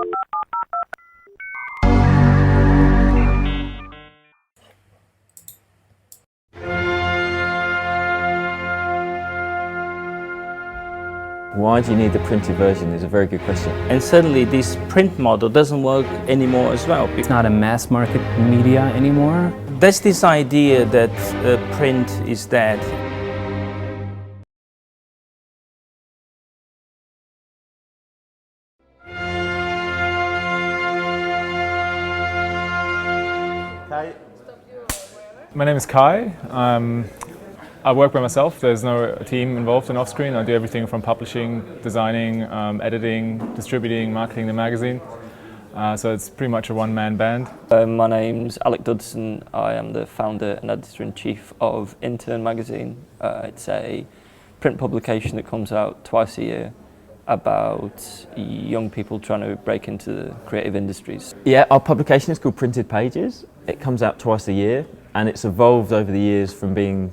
Why do you need the printed version is a very good question. And suddenly this print model doesn't work anymore as well. It's not a mass market media anymore. There's this idea that print is dead. My name is Kai. I work by myself. There's no team involved in Offscreen. I do everything from publishing, designing, editing, distributing, marketing the magazine. So it's pretty much a one-man band. My name's Alec Dudson. I am the founder and editor-in-chief of Intern magazine. It's a print publication that comes out twice a year about young people trying to break into the creative industries. Yeah, our publication is called Printed Pages. It comes out twice a year and it's evolved over the years from being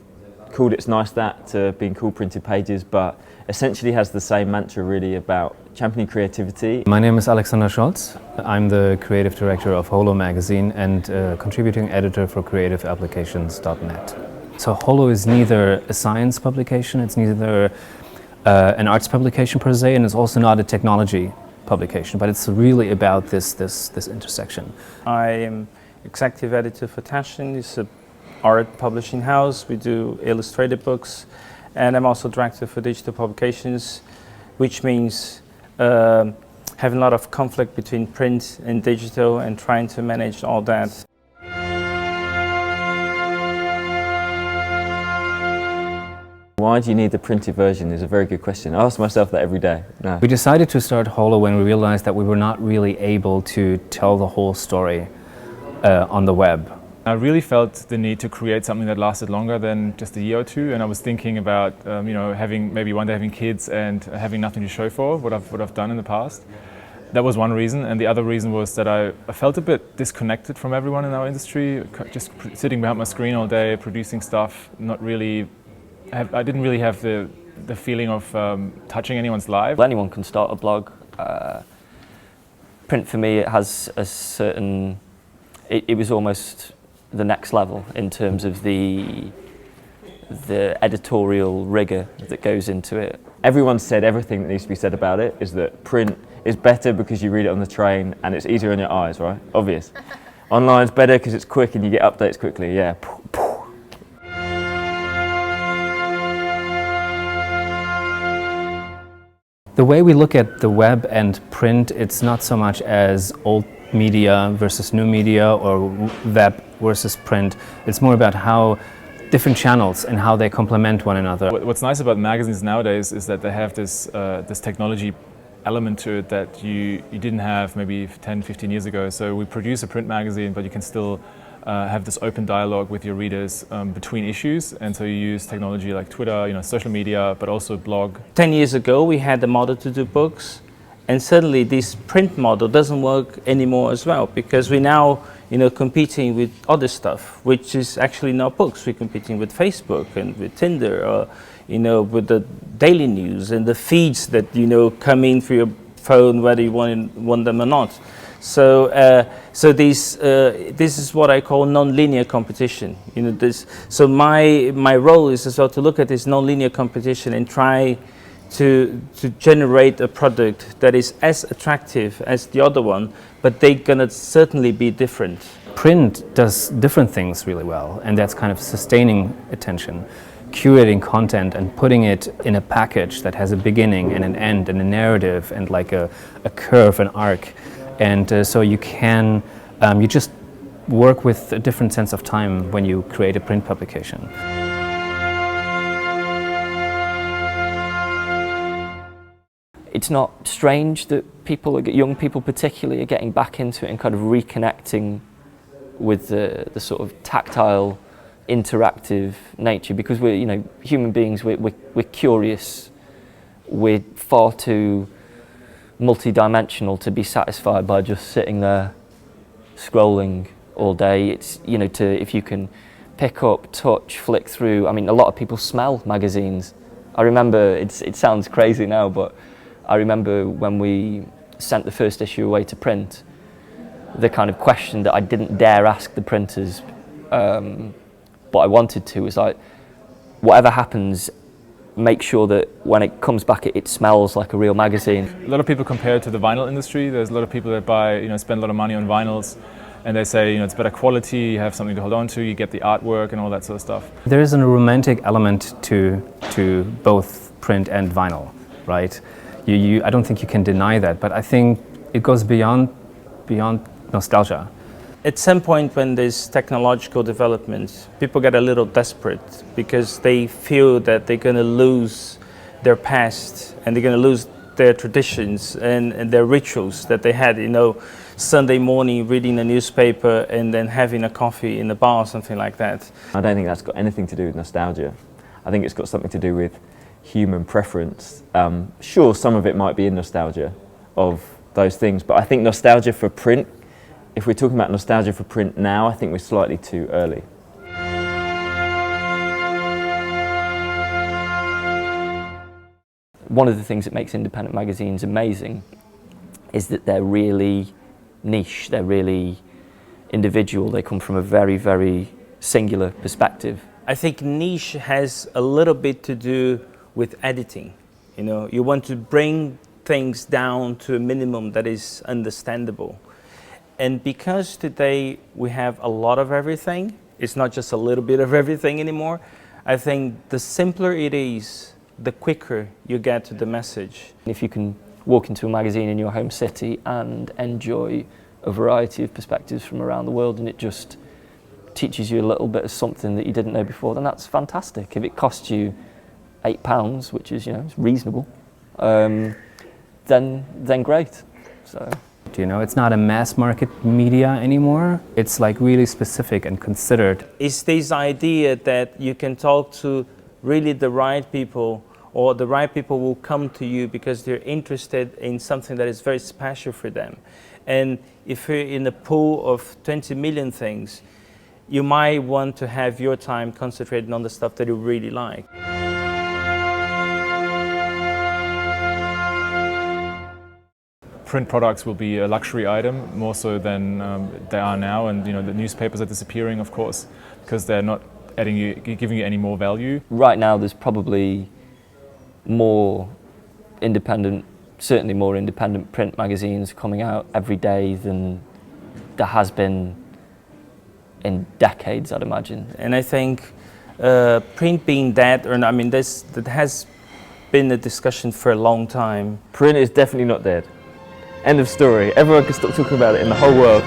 called It's Nice That to being called Printed Pages, but essentially has the same mantra really about championing creativity. My name is Alexander Scholz. I'm the creative director of Holo magazine and contributing editor for creativeapplications.net. So Holo is neither a science publication, it's neither an arts publication per se, and it's also not a technology publication, but it's really about this intersection. I am executive editor for Taschen. It's an art publishing house. We do illustrated books, and I'm also director for digital publications, which means having a lot of conflict between print and digital and trying to manage all that. Why do you need the printed version is a very good question. I ask myself that every day. No. We decided to start Holo when we realized that we were not really able to tell the whole story on the web. I really felt the need to create something that lasted longer than just a year or two, and I was thinking about maybe one day having kids and having nothing to show for what I've done in the past. That was one reason, and the other reason was that I felt a bit disconnected from everyone in our industry, just sitting behind my screen all day, producing stuff, I didn't really have the feeling of touching anyone's life. Anyone can start a blog. Print for me, it has a certain, it was almost the next level in terms of the editorial rigor that goes into it. Everyone said everything that needs to be said about it is that print is better because you read it on the train and it's easier on your eyes, right? Obvious. Online's better because it's quick and you get updates quickly, yeah. The way we look at the web and print, it's not so much as old media versus new media or web versus print. It's more about how different channels and how they complement one another. What's nice about magazines nowadays is that they have this technology element to it that you didn't have maybe 10, 15 years ago. So we produce a print magazine, but you can still have this open dialogue with your readers between issues, and so you use technology like Twitter, social media, but also blog. 10 years ago we had a model to do books, and suddenly this print model doesn't work anymore as well, because we're now competing with other stuff, which is actually not books. We're competing with Facebook and with Tinder, or with the daily news and the feeds that come in through your phone, whether you want them or not. So this is what I call nonlinear competition. So my role is as well to look at this nonlinear competition and try to generate a product that is as attractive as the other one, but they're gonna certainly be different. Print does different things really well, and that's kind of sustaining attention, curating content and putting it in a package that has a beginning and an end and a narrative and like a curve, an arc. And so you can, you just work with a different sense of time when you create a print publication. It's not strange that young people particularly, are getting back into it and kind of reconnecting with the sort of tactile, interactive nature, because we're, human beings, we're curious, we're far too multi-dimensional to be satisfied by just sitting there scrolling all day. It's, if you can pick up, touch, flick through. I mean, a lot of people smell magazines. I remember, it sounds crazy now, but I remember when we sent the first issue away to print, the kind of question that I didn't dare ask the printers, but I wanted to, was like, whatever happens, make sure that when it comes back, it smells like a real magazine. A lot of people compare it to the vinyl industry. There's a lot of people that buy, spend a lot of money on vinyls, and they say, it's better quality, you have something to hold on to, you get the artwork and all that sort of stuff. There is a romantic element to both print and vinyl, right? I don't think you can deny that, but I think it goes beyond nostalgia. At some point when there's technological development, people get a little desperate because they feel that they're going to lose their past and they're going to lose their traditions and their rituals that they had, Sunday morning reading the newspaper and then having a coffee in the bar or something like that. I don't think that's got anything to do with nostalgia. I think it's got something to do with human preference. Sure, some of it might be in nostalgia of those things, but I think nostalgia for print, if we're talking about nostalgia for print now, I think we're slightly too early. One of the things that makes independent magazines amazing is that they're really niche, they're really individual, they come from a very, very singular perspective. I think niche has a little bit to do with editing. You want to bring things down to a minimum that is understandable. And because today we have a lot of everything, it's not just a little bit of everything anymore, I think the simpler it is, the quicker you get to the message. If you can walk into a magazine in your home city and enjoy a variety of perspectives from around the world, and it just teaches you a little bit of something that you didn't know before, then that's fantastic. If it costs you £8, which is, it's reasonable, then great. So. It's not a mass market media anymore. It's like really specific and considered. It's this idea that you can talk to really the right people, or the right people will come to you because they're interested in something that is very special for them. And if you're in a pool of 20 million things, you might want to have your time concentrated on the stuff that you really like. Print products will be a luxury item more so than they are now, and the newspapers are disappearing, of course, because they're not giving you any more value. Right now there's probably certainly more independent print magazines coming out every day than there has been in decades, I'd imagine. And I think print being dead, that has been a discussion for a long time. Print is definitely not dead. End of story. Everyone can stop talking about it in the whole world.